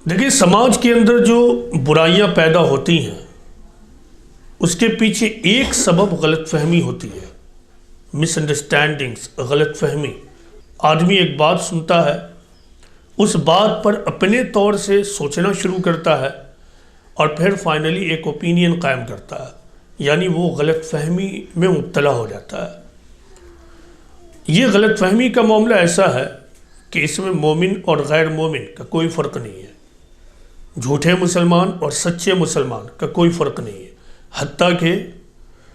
دیکھیے سماج کے اندر جو برائیاں پیدا ہوتی ہیں اس کے پیچھے ایک سبب غلط فہمی ہوتی ہے، مس انڈرسٹینڈنگز، غلط فہمی۔ آدمی ایک بات سنتا ہے، اس بات پر اپنے طور سے سوچنا شروع کرتا ہے اور پھر فائنلی ایک اوپینین قائم کرتا ہے، یعنی وہ غلط فہمی میں مبتلا ہو جاتا ہے۔ یہ غلط فہمی کا معاملہ ایسا ہے کہ اس میں مومن اور غیر مومن کا کوئی فرق نہیں ہے، جھوٹے مسلمان اور سچے مسلمان کا کوئی فرق نہیں ہے، حتیٰ کہ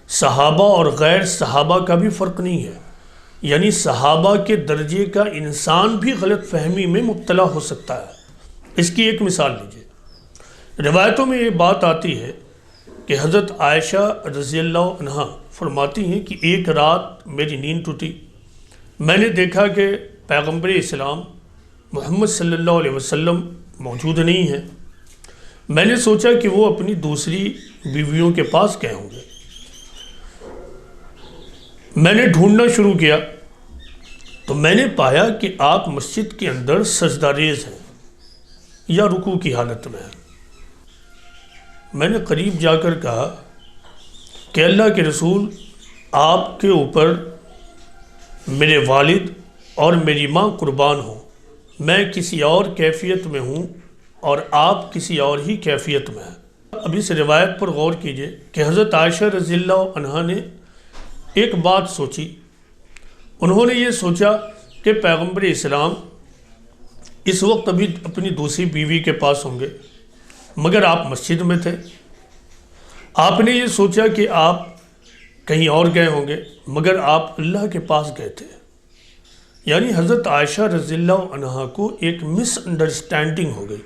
صحابہ اور غیر صحابہ کا بھی فرق نہیں ہے، یعنی صحابہ کے درجے کا انسان بھی غلط فہمی میں مبتلا ہو سکتا ہے۔ اس کی ایک مثال لیجیے، روایتوں میں یہ بات آتی ہے کہ حضرت عائشہ رضی اللہ عنہا فرماتی ہیں کہ ایک رات میری نیند ٹوٹی، میں نے دیکھا کہ پیغمبر اسلام محمد صلی اللہ علیہ وسلم موجود نہیں ہیں۔ میں نے سوچا کہ وہ اپنی دوسری بیویوں کے پاس گئے ہوں گے۔ میں نے ڈھونڈنا شروع کیا تو میں نے پایا کہ آپ مسجد کے اندر سجدہ ریز ہیں یا رکوع کی حالت میں ہیں۔ میں نے قریب جا کر کہا کہ اللہ کے رسول، آپ کے اوپر میرے والد اور میری ماں قربان ہوں، میں کسی اور کیفیت میں ہوں اور آپ کسی اور ہی کیفیت میں ہیں۔ اب اس روایت پر غور کیجئے کہ حضرت عائشہ رضی اللہ عنہا نے ایک بات سوچی۔ انہوں نے یہ سوچا کہ پیغمبر اسلام اس وقت ابھی اپنی دوسری بیوی کے پاس ہوں گے، مگر آپ مسجد میں تھے۔ آپ نے یہ سوچا کہ آپ کہیں اور گئے ہوں گے، مگر آپ اللہ کے پاس گئے تھے۔ یعنی حضرت عائشہ رضی اللہ عنہا کو ایک مس انڈرسٹینڈنگ ہو گئی۔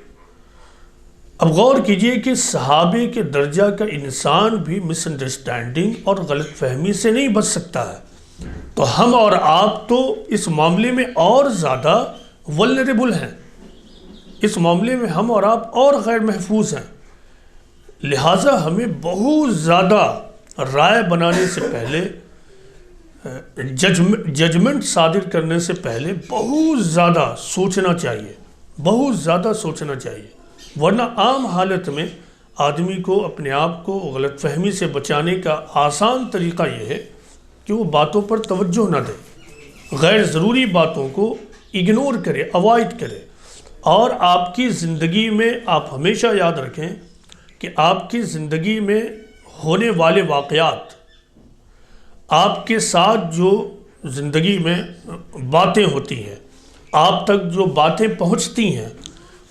اب غور کیجئے کہ صحابے کے درجہ کا انسان بھی مس انڈرسٹینڈنگ اور غلط فہمی سے نہیں بچ سکتا ہے، تو ہم اور آپ تو اس معاملے میں اور زیادہ ولنریبل ہیں، اس معاملے میں ہم اور آپ اور غیر محفوظ ہیں۔ لہٰذا ہمیں بہت زیادہ رائے بنانے سے پہلے، ججمنٹ صادر کرنے سے پہلے بہت زیادہ سوچنا چاہیے، بہت زیادہ سوچنا چاہیے، ورنہ عام حالت میں آدمی کو اپنے آپ کو غلط فہمی سے بچانے کا آسان طریقہ یہ ہے کہ وہ باتوں پر توجہ نہ دے، غیر ضروری باتوں کو اگنور کرے، اوائڈ کرے۔ اور آپ کی زندگی میں آپ ہمیشہ یاد رکھیں کہ آپ کی زندگی میں ہونے والے واقعات، آپ کے ساتھ جو زندگی میں باتیں ہوتی ہیں، آپ تک جو باتیں پہنچتی ہیں،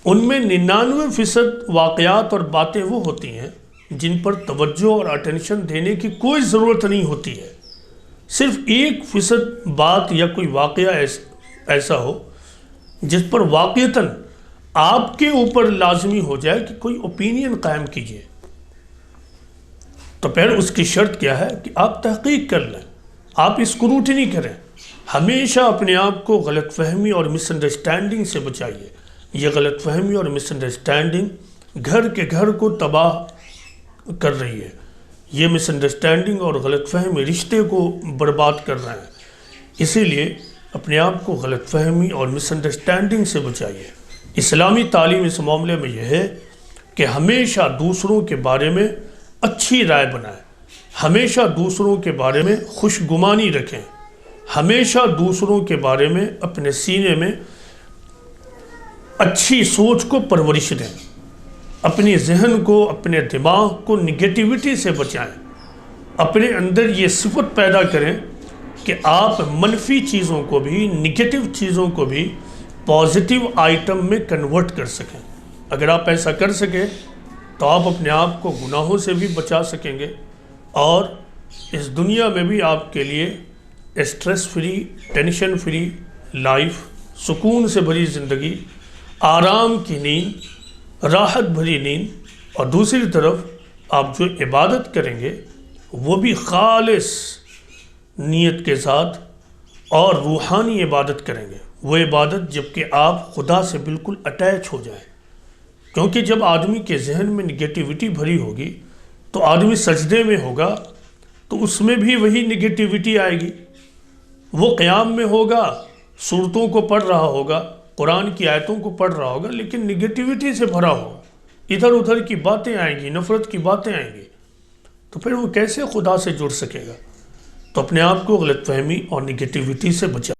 ان میں 99% واقعات اور باتیں وہ ہوتی ہیں جن پر توجہ اور اٹینشن دینے کی کوئی ضرورت نہیں ہوتی ہے۔ صرف 1% بات یا کوئی واقعہ ایسا ہو جس پر واقعتاً آپ کے اوپر لازمی ہو جائے کہ کوئی اوپینین قائم کیجیے، تو پھر اس کی شرط کیا ہے کہ آپ تحقیق کر لیں، آپ اسکروٹنی کریں، ہمیشہ اپنے آپ کو غلط فہمی اور مس انڈرسٹینڈنگ سے بچائیے۔ یہ غلط فہمی اور مس انڈرسٹینڈنگ گھر کے گھر کو تباہ کر رہی ہے، یہ مس انڈرسٹینڈنگ اور غلط فہمی رشتے کو برباد کر رہے ہیں۔ اسی لیے اپنے آپ کو غلط فہمی اور مس انڈرسٹینڈنگ سے بچائیے۔ اسلامی تعلیم اس معاملے میں یہ ہے کہ ہمیشہ دوسروں کے بارے میں اچھی رائے بنائیں، ہمیشہ دوسروں کے بارے میں خوش گمانی رکھیں، ہمیشہ دوسروں کے بارے میں اپنے سینے میں اچھی سوچ کو پرورش دیں، اپنی ذہن کو، اپنے دماغ کو نگیٹیوٹی سے بچائیں، اپنے اندر یہ صفت پیدا کریں کہ آپ منفی چیزوں کو بھی، نگیٹو چیزوں کو بھی پازیٹیو آئٹم میں کنورٹ کر سکیں۔ اگر آپ ایسا کر سکیں تو آپ اپنے آپ کو گناہوں سے بھی بچا سکیں گے اور اس دنیا میں بھی آپ کے لیے stress free, tension free life, سکون سے بھری زندگی، آرام کی نیند، راحت بھری نیند، اور دوسری طرف آپ جو عبادت کریں گے وہ بھی خالص نیت کے ساتھ اور روحانی عبادت کریں گے، وہ عبادت جب کہ آپ خدا سے بالکل اٹیچ ہو جائیں۔ کیونکہ جب آدمی کے ذہن میں نگیٹیوٹی بھری ہوگی تو آدمی سجدے میں ہوگا تو اس میں بھی وہی نگیٹیوٹی آئے گی، وہ قیام میں ہوگا، صورتوں کو پڑھ رہا ہوگا قرآن کی آیتوں کو پڑھ رہا ہوگا لیکن نگیٹیوٹی سے بھرا ہو، ادھر ادھر کی باتیں آئیں گی، نفرت کی باتیں آئیں گی، تو پھر وہ کیسے خدا سے جڑ سکے گا؟ تو اپنے آپ کو غلط فہمی اور نگیٹیوٹی سے بچا